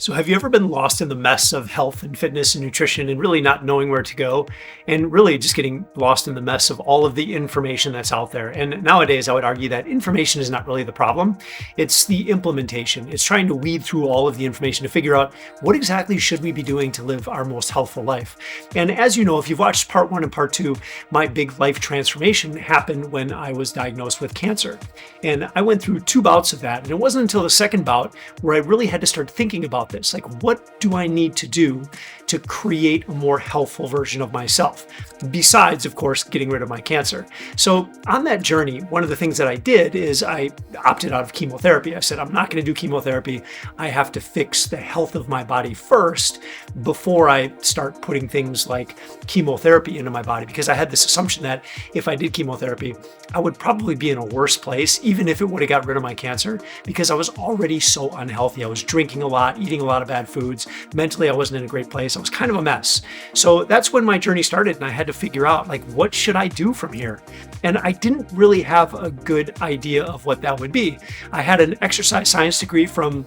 So have you ever been lost in the mess of health and fitness and nutrition and really not knowing where to go and really just getting lost in the mess of all of the information that's out there? And nowadays, I would argue that information is not really the problem. It's the implementation. It's trying to weed through all of the information to figure out what exactly should we be doing to live our most healthful life. And as you know, if you've watched part one and part two, my big life transformation happened when I was diagnosed with cancer. And I went through two bouts of that. And it wasn't until the second bout where I really had to start thinking about this. Like, what do I need to do to create a more healthful version of myself? Besides, of course, getting rid of my cancer. So on that journey, one of the things that I did is I opted out of chemotherapy. I said, I'm not going to do chemotherapy. I have to fix the health of my body first before I start putting things like chemotherapy into my body, because I had this assumption that if I did chemotherapy, I would probably be in a worse place, even if it would have got rid of my cancer, because I was already so unhealthy. I was drinking a lot, eating a lot of bad foods. Mentally, I wasn't in a great place. I was kind of a mess. So that's when my journey started, and I had to figure out, like, what should I do from here? And I didn't really have a good idea of what that would be. I had an exercise science degree from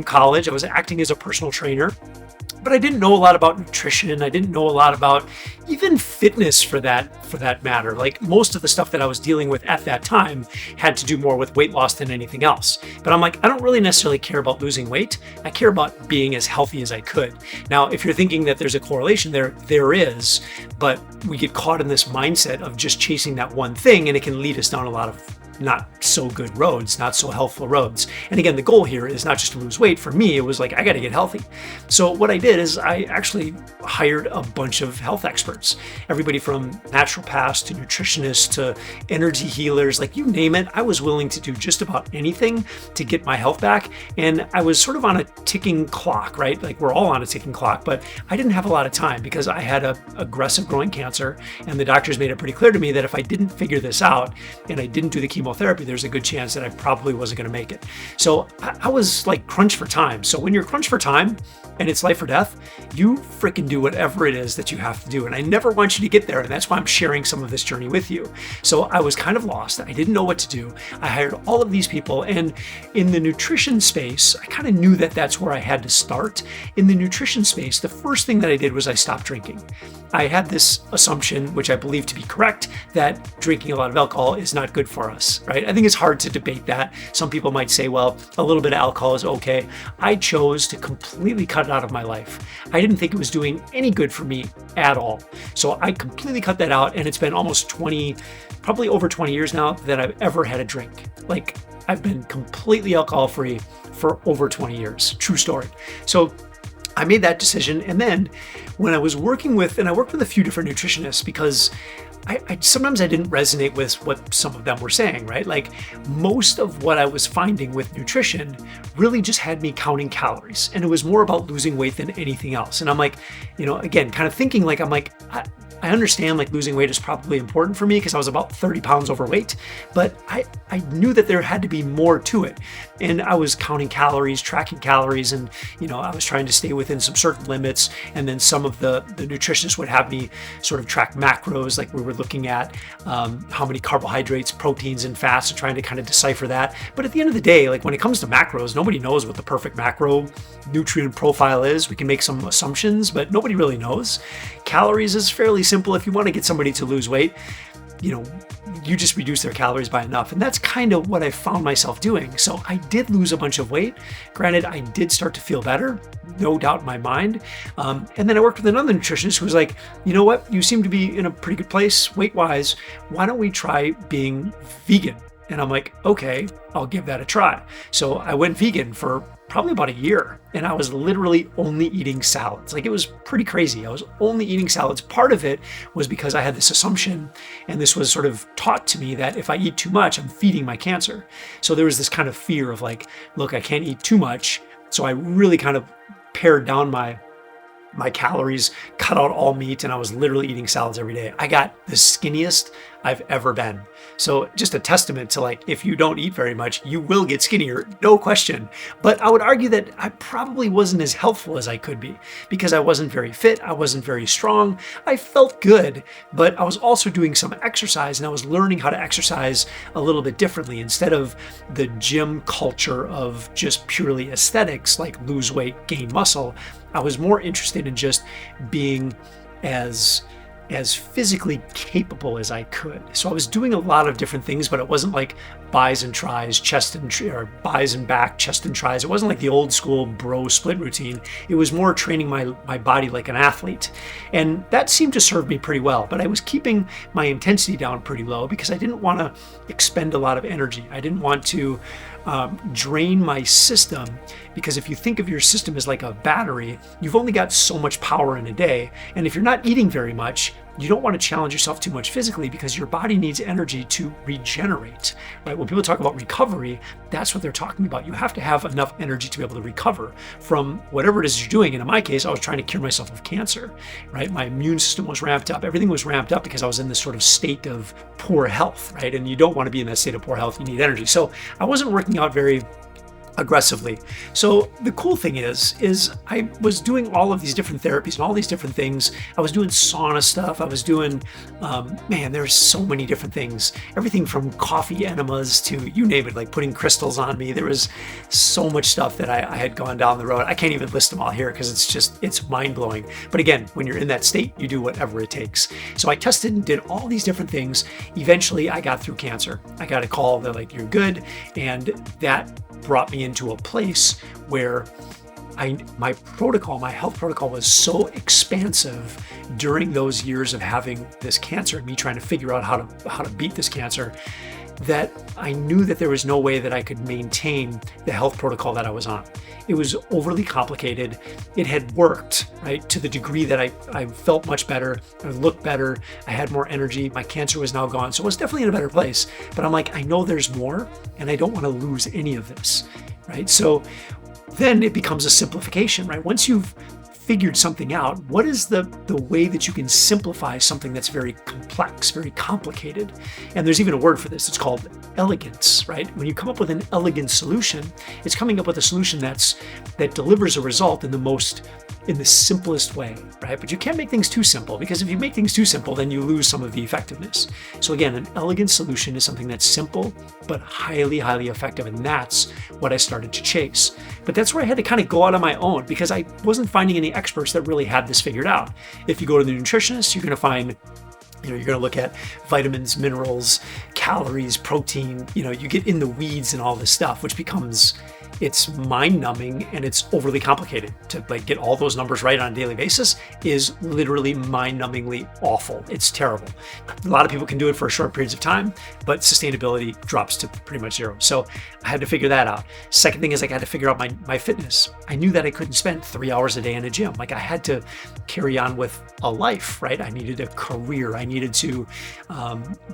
college. I was acting as a personal trainer, but I didn't know a lot about nutrition. I didn't know a lot about even fitness for that matter. Like, most of the stuff that I was dealing with at that time had to do more with weight loss than anything else. But I'm like, I don't really necessarily care about losing weight. I care about being as healthy as I could. Now, if you're thinking that there's a correlation there is, but we get caught in this mindset of just chasing that one thing, and it can lead us down a lot of not so good roads, not so healthful roads. And again, the goal here is not just to lose weight. For me, it was like, I got to get healthy. So what I did is I actually hired a bunch of health experts, everybody from naturopaths to nutritionists to energy healers, like you name it. I was willing to do just about anything to get my health back. And I was sort of on a ticking clock, right? Like, we're all on a ticking clock, but I didn't have a lot of time because I had a aggressive growing cancer. And the doctors made it pretty clear to me that if I didn't figure this out and I didn't do the chemotherapy, there's a good chance that I probably wasn't going to make it. So I was like crunched for time. So when you're crunched for time and it's life or death, you freaking do whatever it is that you have to do. And I never want you to get there. And that's why I'm sharing some of this journey with you. So I was kind of lost. I didn't know what to do. I hired all of these people. And in the nutrition space, I kind of knew that that's where I had to start. In the nutrition space, the first thing that I did was I stopped drinking. I had this assumption, which I believe to be correct, that drinking a lot of alcohol is not good for us, right? I think it's hard to debate that. Some people might say, well, a little bit of alcohol is okay. I chose to completely cut it out of my life. I didn't think it was doing any good for me at all. So I completely cut that out, and it's been almost 20, probably over 20 years now that I've ever had a drink. Like, I've been completely alcohol-free for over 20 years. True story. So I made that decision. And then when I was working with, and I worked with a few different nutritionists, because I sometimes I didn't resonate with what some of them were saying, right? Like, most of what I was finding with nutrition really just had me counting calories, and it was more about losing weight than anything else. And I'm like, again, kind of thinking like, I understand like losing weight is probably important for me because I was about 30 pounds overweight, but I knew that there had to be more to it. And I was counting calories, tracking calories, and I was trying to stay within some certain limits. And then some of the nutritionists would have me sort of track macros, like we were looking at how many carbohydrates, proteins, and fats, and trying to kind of decipher that. But at the end of the day, like when it comes to macros, nobody knows what the perfect macro nutrient profile is. We can make some assumptions, but nobody really knows. Calories is fairly simple. If you want to get somebody to lose weight, you just reduce their calories by enough. And that's kind of what I found myself doing. So I did lose a bunch of weight. Granted, I did start to feel better, no doubt in my mind. And then I worked with another nutritionist who was like, you know what? You seem to be in a pretty good place weight-wise. Why don't we try being vegan? And I'm like, okay, I'll give that a try. So I went vegan for probably about a year, and I was literally only eating salads. Like, it was pretty crazy. I was only eating salads. Part of it was because I had this assumption, and this was sort of taught to me, that if I eat too much, I'm feeding my cancer. So there was this kind of fear of like, look, I can't eat too much. So I really kind of pared down my calories, cut out all meat, and I was literally eating salads every day. I got the skinniest I've ever been. So just a testament to like, if you don't eat very much, you will get skinnier, no question. But I would argue that I probably wasn't as healthful as I could be because I wasn't very fit. I wasn't very strong. I felt good, but I was also doing some exercise and I was learning how to exercise a little bit differently instead of the gym culture of just purely aesthetics, like lose weight, gain muscle. I was more interested in just being as physically capable as I could. So I was doing a lot of different things, but it wasn't like bis and tris, or bis and back, chest and tris. It wasn't like the old school bro split routine. It was more training my body like an athlete. And that seemed to serve me pretty well, but I was keeping my intensity down pretty low because I didn't want to expend a lot of energy. I didn't want to drain my system, because if you think of your system as like a battery, you've only got so much power in a day. And if you're not eating very much, you don't want to challenge yourself too much physically because your body needs energy to regenerate, right? When people talk about recovery, that's what they're talking about. You have to have enough energy to be able to recover from whatever it is you're doing. And in my case, I was trying to cure myself of cancer, right? My immune system was ramped up. Everything was ramped up because I was in this sort of state of poor health, right? And you don't want to be in that state of poor health. You need energy. So I wasn't working out very aggressively. So the cool thing is I was doing all of these different therapies and all these different things. I was doing sauna stuff. I was doing, there's so many different things. Everything from coffee enemas to you name it, like putting crystals on me. There was so much stuff that I had gone down the road. I can't even list them all here because it's mind blowing. But again, when you're in that state, you do whatever it takes. So I tested and did all these different things. Eventually I got through cancer. I got a call. They're like, you're good. And that brought me into a place where my health protocol was so expansive during those years of having this cancer and me trying to figure out how to beat this cancer, that I knew that there was no way that I could maintain the health protocol that I was on. It was overly complicated. It had worked, right, to the degree that I felt much better, I looked better, I had more energy, my cancer was now gone. So I was definitely in a better place. But I'm like, I know there's more and I don't want to lose any of this, right? So then it becomes a simplification, right? Once you've figured something out, what is the way that you can simplify something that's very complex, very complicated? And there's even a word for this. It's called elegance, right? When you come up with an elegant solution, it's coming up with a solution that delivers a result in the simplest way, right? But you can't make things too simple, because if you make things too simple, then you lose some of the effectiveness. So again, an elegant solution is something that's simple, but highly, highly effective. And that's what I started to chase. But that's where I had to kind of go out on my own, because I wasn't finding any experts that really had this figured out. If you go to the nutritionist, you're going to find, you're going to look at vitamins, minerals, calories, protein, you get in the weeds and all this stuff, which becomes, it's mind-numbing and it's overly complicated. To get all those numbers right on a daily basis is literally mind-numbingly awful. It's terrible. A lot of people can do it for short periods of time, but sustainability drops to pretty much zero. So I had to figure that out. Second thing is I had to figure out my fitness. I knew that I couldn't spend 3 hours a day in a gym. I had to carry on with a life, right? I needed a career. I needed to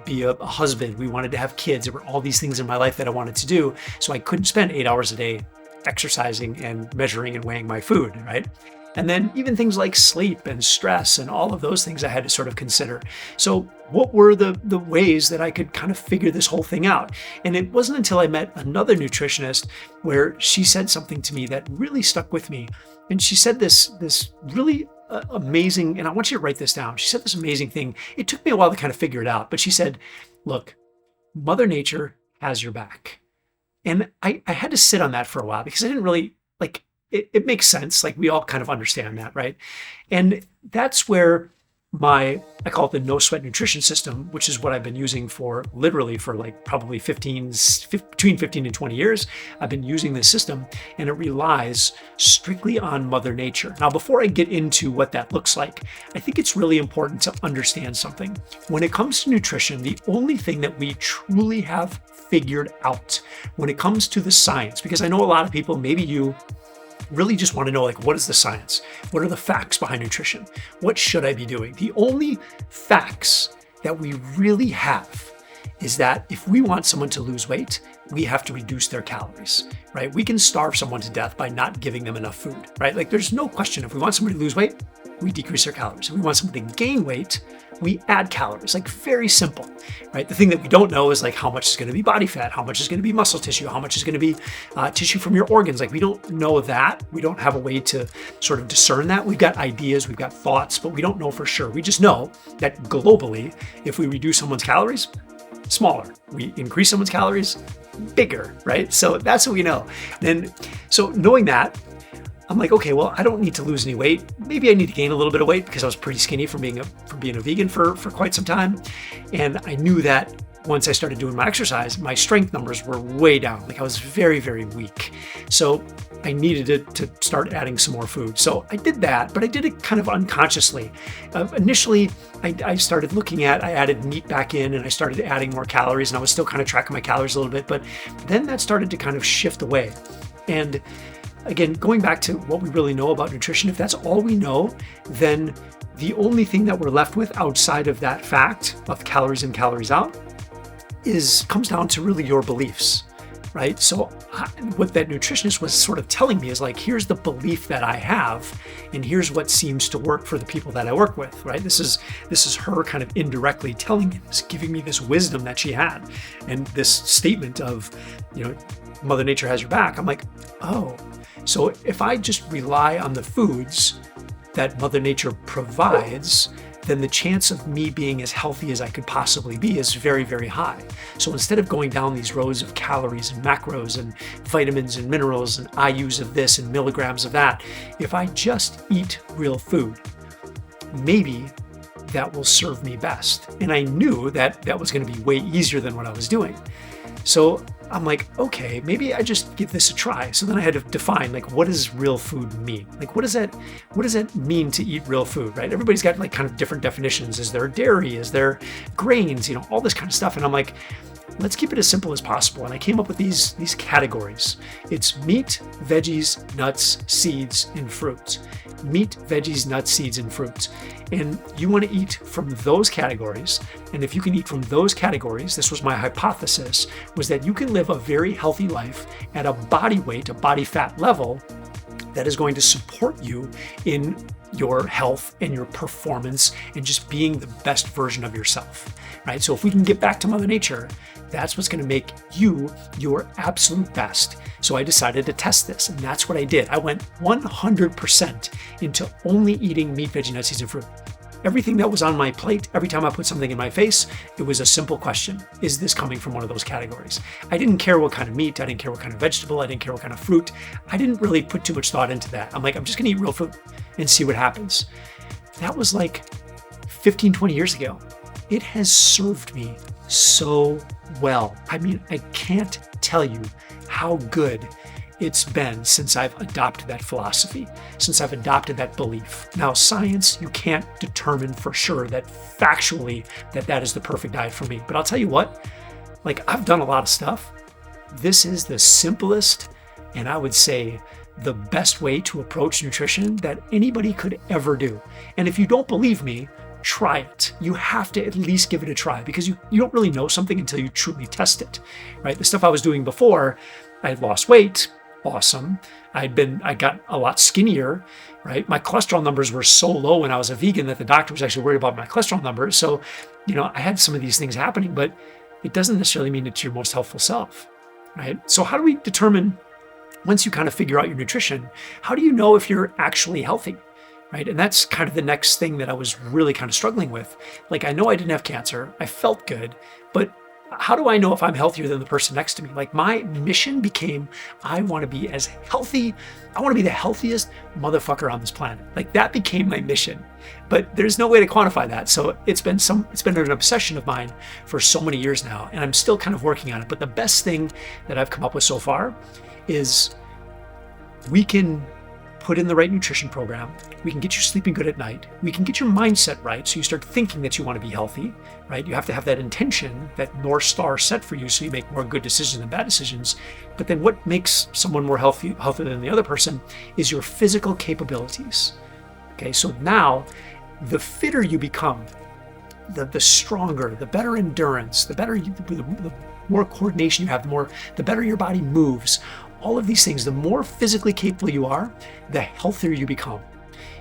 be a husband. We wanted to have kids. There were all these things in my life that I wanted to do. So I couldn't spend 8 hours a day exercising and measuring and weighing my food, right? And then even things like sleep and stress and all of those things I had to sort of consider. So what were the ways that I could kind of figure this whole thing out? And it wasn't until I met another nutritionist where she said something to me that really stuck with me. And she said this really amazing, and I want you to write this down. She said this amazing thing. It took me a while to kind of figure it out, but she said, look, Mother Nature has your back. And I had to sit on that for a while because I didn't really, it makes sense. We all kind of understand that, right? And that's where I call it the no sweat nutrition system, which is what I've been using for probably between 15 and 20 years. I've been using this system, and it relies strictly on Mother Nature. Now, before I get into what that looks like, I think it's really important to understand something. When it comes to nutrition, the only thing that we truly have figured out when it comes to the science, because I know a lot of people, maybe you, really just want to know, what is the science? What are the facts behind nutrition? What should I be doing? The only facts that we really have is that if we want someone to lose weight, we have to reduce their calories, right? We can starve someone to death by not giving them enough food, right? There's no question. If we want somebody to lose weight, we decrease our calories. If we want someone to gain weight, we add calories, like very simple, right? The thing that we don't know is like how much is going to be body fat, how much is going to be muscle tissue, how much is going to be tissue from your organs. Like we don't know that. We don't have a way to sort of discern that. We've got ideas, we've got thoughts, but we don't know for sure. We just know that globally, if we reduce someone's calories, smaller. We increase someone's calories, bigger, right? So that's what we know. And so knowing that, I'm like, okay, well, I don't need to lose any weight. Maybe I need to gain a little bit of weight because I was pretty skinny from being a vegan for quite some time. And I knew that once I started doing my exercise, my strength numbers were way down. Like I was very, very weak. So I needed to start adding some more food. So I did that, but I did it kind of unconsciously. Initially, I started I added meat back in and I started adding more calories, and I was still kind of tracking my calories a little bit, but then that started to kind of shift away. And again, going back to what we really know about nutrition, if that's all we know, then the only thing that we're left with outside of that fact of calories in, calories out comes down to really your beliefs, right? So what that nutritionist was sort of telling me is like, here's the belief that I have, and here's what seems to work for the people that I work with, right? This is her kind of indirectly telling me this, giving me this wisdom that she had, and this statement of, Mother Nature has your back. I'm like, oh, so if I just rely on the foods that Mother Nature provides, then the chance of me being as healthy as I could possibly be is very, very high. So instead of going down these rows of calories and macros and vitamins and minerals and IUs of this and milligrams of that, if I just eat real food, maybe that will serve me best. And I knew that that was going to be way easier than what I was doing. So I'm like, okay, maybe I just give this a try. So then I had to define, like, what does real food mean? Like, what does that mean to eat real food, right? Everybody's got like kind of different definitions. Is there dairy? Is there grains? All this kind of stuff. And I'm like, let's keep it as simple as possible. And I came up with these categories. It's meat, veggies, nuts, seeds, and fruits. Meat, veggies, nuts, seeds, and fruits. And you want to eat from those categories. And if you can eat from those categories, this was my hypothesis, was that you can live a very healthy life at a body weight, a body fat level that is going to support you in your health and your performance and just being the best version of yourself, right? So if we can get back to Mother Nature, that's what's going to make you your absolute best. So I decided to test this, and that's what I did. I went 100% into only eating meat, veggie, nuts, seeds, and fruit. Everything that was on my plate, every time I put something in my face, it was a simple question. Is this coming from one of those categories? I didn't care what kind of meat. I didn't care what kind of vegetable. I didn't care what kind of fruit. I didn't really put too much thought into that. I'm like, I'm just going to eat real food and see what happens. That was like 15, 20 years ago. It has served me so well. I mean, I can't tell you how good it's been since I've adopted that philosophy, since I've adopted that belief. Now, science, you can't determine for sure that factually that is the perfect diet for me. But I'll tell you what, like, I've done a lot of stuff. This is the simplest, and I would say the best way to approach nutrition that anybody could ever do. And if you don't believe me, try it. You have to at least give it a try, because you don't really know something until you truly test it, right? The stuff I was doing before, I had lost weight. Awesome. I got a lot skinnier, right? My cholesterol numbers were so low when I was a vegan that the doctor was actually worried about my cholesterol numbers. So, I had some of these things happening, but it doesn't necessarily mean it's your most healthful self, right? So how do we determine, once you kind of figure out your nutrition, how do you know if you're actually healthy, right? And that's kind of the next thing that I was really kind of struggling with. Like, I know I didn't have cancer. I felt good, but how do I know if I'm healthier than the person next to me? Like, my mission became, I want to be as healthy. I want to be the healthiest motherfucker on this planet. Like, that became my mission, but there's no way to quantify that. So it's been an obsession of mine for so many years now, and I'm still kind of working on it. But the best thing that I've come up with so far is we can put in the right nutrition program. We can get you sleeping good at night. We can get your mindset right, so you start thinking that you want to be healthy, right? You have to have that intention, that North Star set for you, so you make more good decisions than bad decisions. But then what makes someone more healthier than the other person is your physical capabilities. Okay, so now the fitter you become, the stronger, the better endurance, the more coordination you have, the better your body moves. All of these things, the more physically capable you are, the healthier you become.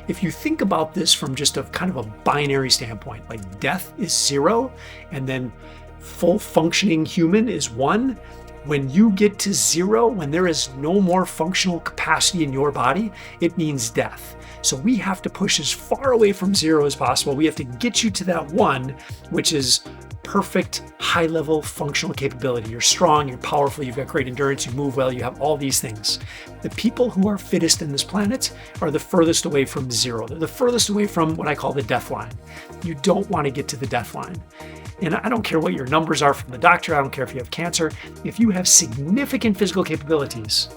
if you think about this from just a kind of a binary standpoint, like death is 0 and then full functioning human is 1, when you get to 0, when there is no more functional capacity in your body, it means death. So we have to push as far away from 0 as possible. We have to get you to that 1, which is perfect high-level functional capability. You're strong, you're powerful, you've got great endurance, you move well, you have all these things. The people who are fittest in this planet are the furthest away from 0. They're the furthest away from what I call the death line. You don't want to get to the death line. And I don't care what your numbers are from the doctor, I don't care if you have cancer. If you have significant physical capabilities,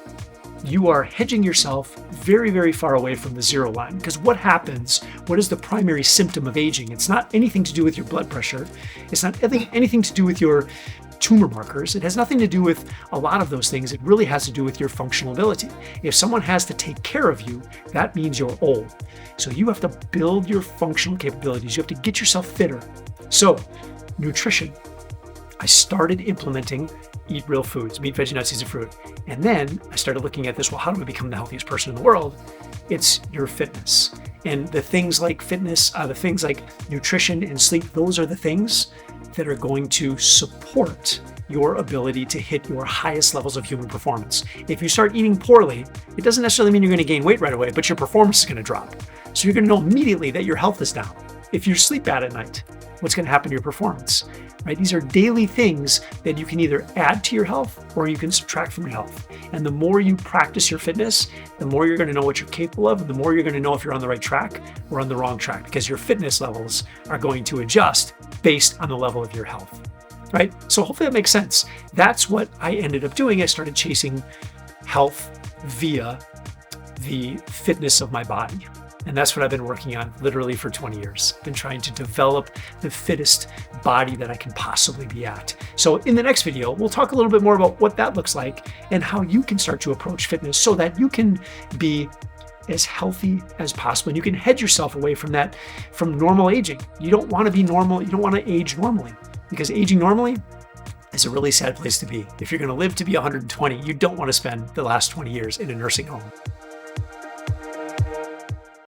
you are hedging yourself very, very far away from the 0 line. Because what happens, what is the primary symptom of aging? It's not anything to do with your blood pressure. It's not anything to do with your tumor markers. It has nothing to do with a lot of those things. It really has to do with your functional ability. If someone has to take care of you, that means you're old. So you have to build your functional capabilities. You have to get yourself fitter. So, nutrition. I started implementing eat real foods, meat, veggie, nuts, seeds, and fruit. And then I started looking at this, well, how do I become the healthiest person in the world? It's your fitness. And the things like fitness, the things like nutrition and sleep, those are the things that are going to support your ability to hit your highest levels of human performance. If you start eating poorly, it doesn't necessarily mean you're going to gain weight right away, but your performance is going to drop. So you're going to know immediately that your health is down. If you sleep bad at night, what's going to happen to your performance? Right? These are daily things that you can either add to your health or you can subtract from your health. And the more you practice your fitness, the more you're going to know what you're capable of, and the more you're going to know if you're on the right track or on the wrong track, because your fitness levels are going to adjust based on the level of your health. Right? So hopefully that makes sense. That's what I ended up doing. I started chasing health via the fitness of my body. And that's what I've been working on literally for 20 years. I've been trying to develop the fittest body that I can possibly be at. So in the next video, we'll talk a little bit more about what that looks like and how you can start to approach fitness so that you can be as healthy as possible. And you can hedge yourself away from that, from normal aging. You don't want to be normal. You don't want to age normally, because aging normally is a really sad place to be. If you're going to live to be 120, you don't want to spend the last 20 years in a nursing home.